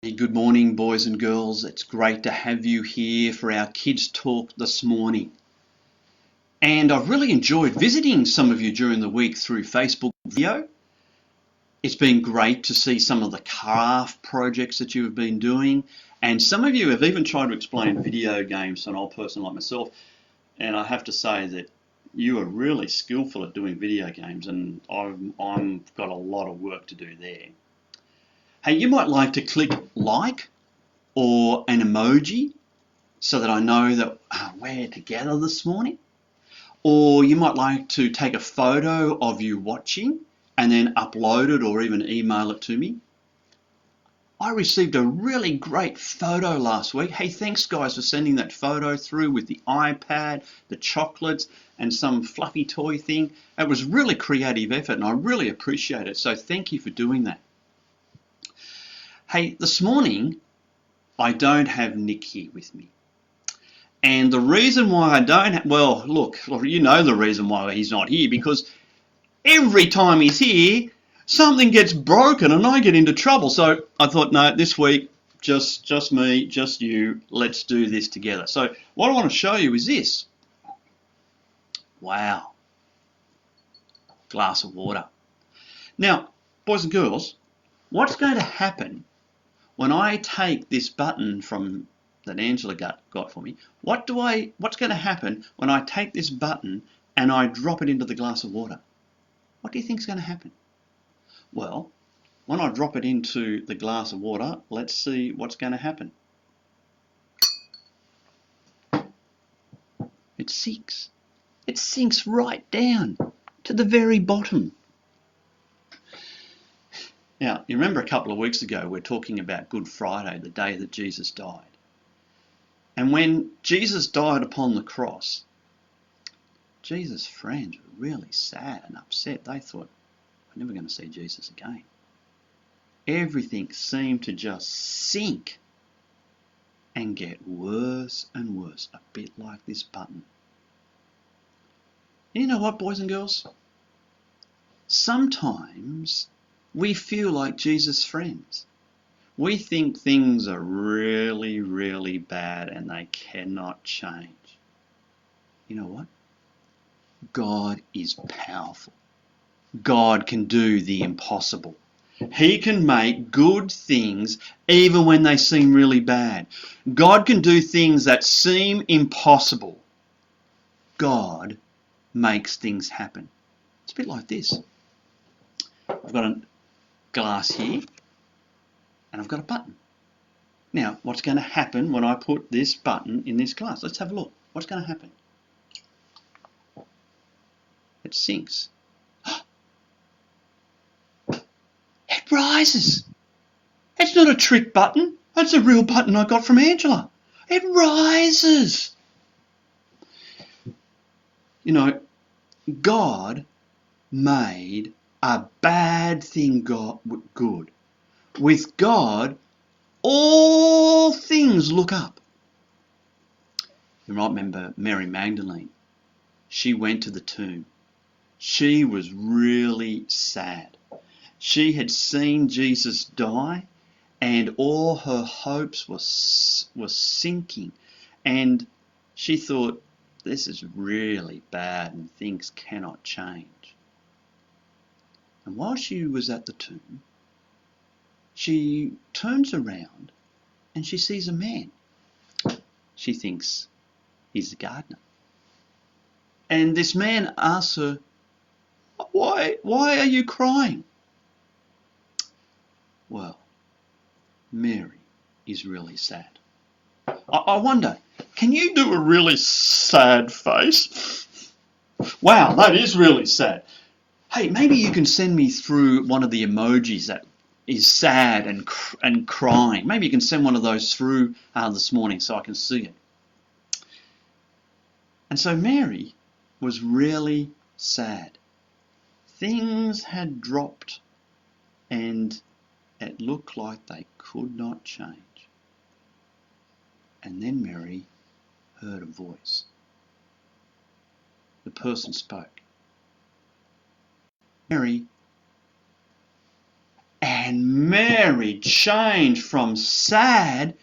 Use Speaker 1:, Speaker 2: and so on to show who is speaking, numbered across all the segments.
Speaker 1: Good morning, boys and girls. It's great to have you here for our Kids Talk this morning. And I've really enjoyed visiting some of you during the week through Facebook video. It's been great to see some of the craft projects that you have been doing. And some of you have even tried to explain video games to an old person like myself. And I have to say that you are really skillful at doing video games, and I've got a lot of work to do there. Hey, you might like to click like or an emoji so that I know that we're together this morning. Or you might like to take a photo of you watching and then upload it or even email it to me. I received a really great photo last week. Hey, thanks guys for sending that photo through with the iPad, the chocolates, and some fluffy toy thing. It was really creative effort and I really appreciate it. So thank you for doing that. Hey, this morning I don't have Nick here with me. And the reason why I don't, well, look, you know the reason why he's not here, because every time he's here, something gets broken and I get into trouble. So I thought, no, this week, just me, just you, let's do this together. So what I want to show you is this. Wow. Glass of water. Now, boys and girls, what's going to happen when I take this button from that Angela got for me, what's going to happen when I take this button and I drop it into the glass of water? What do you think is going to happen? Well, when I drop it into the glass of water, let's see what's going to happen. It sinks. It sinks right down to the very bottom. Now, you remember a couple of weeks ago we're talking about Good Friday, the day that Jesus died. And when Jesus died upon the cross, Jesus' friends were really sad and upset. They thought, we're never going to see Jesus again. Everything seemed to just sink and get worse and worse, a bit like this button. You know what, boys and girls? Sometimes we feel like Jesus' friends. We think things are really, really bad and they cannot change. You know what? God is powerful. God can do the impossible. He can make good things even when they seem really bad. God can do things that seem impossible. God makes things happen. It's a bit like this. I've got a glass here and I've got a button. Now, what's going to happen when I put this button in this glass? Let's have a look. What's going to happen? It sinks. It rises. It's not a trick button. That's a real button I got from Angela. It rises. You know, God made a bad thing good. With God, all things look up. You might remember Mary Magdalene. She went to the tomb. She was really sad. She had seen Jesus die and all her hopes were sinking. And she thought, this is really bad and things cannot change. And while she was at the tomb, she turns around and she sees a man. She thinks he's the gardener. And this man asks her, why are you crying? Well, Mary is really sad. I wonder, can you do a really sad face? Wow, that is really sad. Hey, maybe you can send me through one of the emojis that is sad and crying. Maybe you can send one of those through this morning so I can see it. And so Mary was really sad. Things had dropped and it looked like they could not change. And then Mary heard a voice. The person spoke. Mary, And Mary changed from sad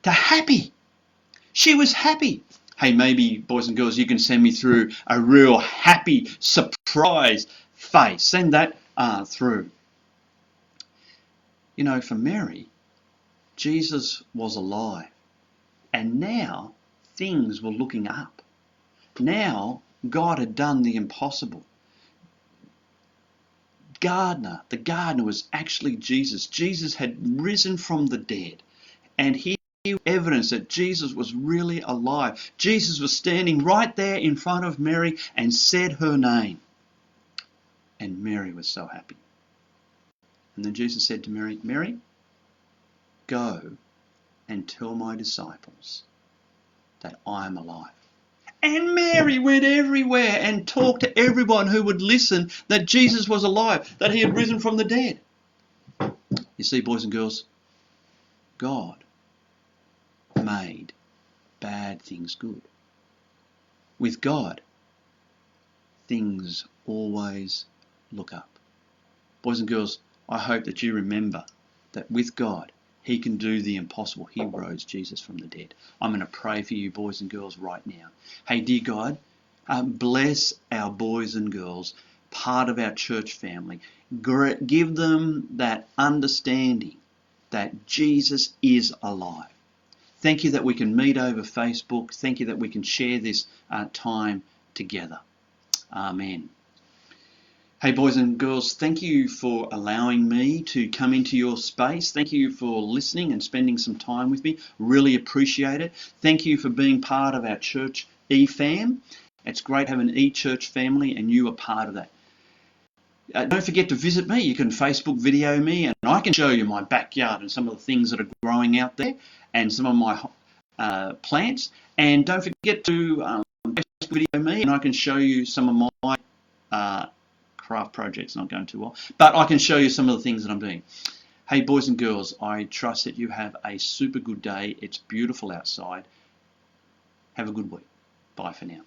Speaker 1: to happy. She was happy. Hey, maybe, boys and girls, you can send me through a real happy, surprised face. Send that through. You know, for Mary, Jesus was alive. And now things were looking up. Now God had done the impossible. The gardener was actually Jesus. Jesus had risen from the dead. And here evidence that Jesus was really alive. Jesus was standing right there in front of Mary and said her name. And Mary was so happy. And then Jesus said to Mary, Mary, go and tell my disciples that I am alive. And Mary went everywhere and talked to everyone who would listen that Jesus was alive, that he had risen from the dead. You see, boys and girls, God made bad things good. With God, things always look up. Boys and girls, I hope that you remember that with God, he can do the impossible. He rose Jesus from the dead. I'm going to pray for you, boys and girls, right now. Hey, dear God, bless our boys and girls, part of our church family. Give them that understanding that Jesus is alive. Thank you that we can meet over Facebook. Thank you that we can share this time together. Amen. Hey, boys and girls, thank you for allowing me to come into your space. Thank you for listening and spending some time with me. Really appreciate it. Thank you for being part of our church eFam. It's great having an eChurch family and you are part of that. Don't forget to visit me. You can Facebook video me and I can show you my backyard and some of the things that are growing out there and some of my plants. And don't forget to Facebook video me and I can show you some of my craft project's not going too well, but I can show you some of the things that I'm doing. Hey, boys and girls, I trust that you have a super good day. It's beautiful outside. Have a good week. Bye for now.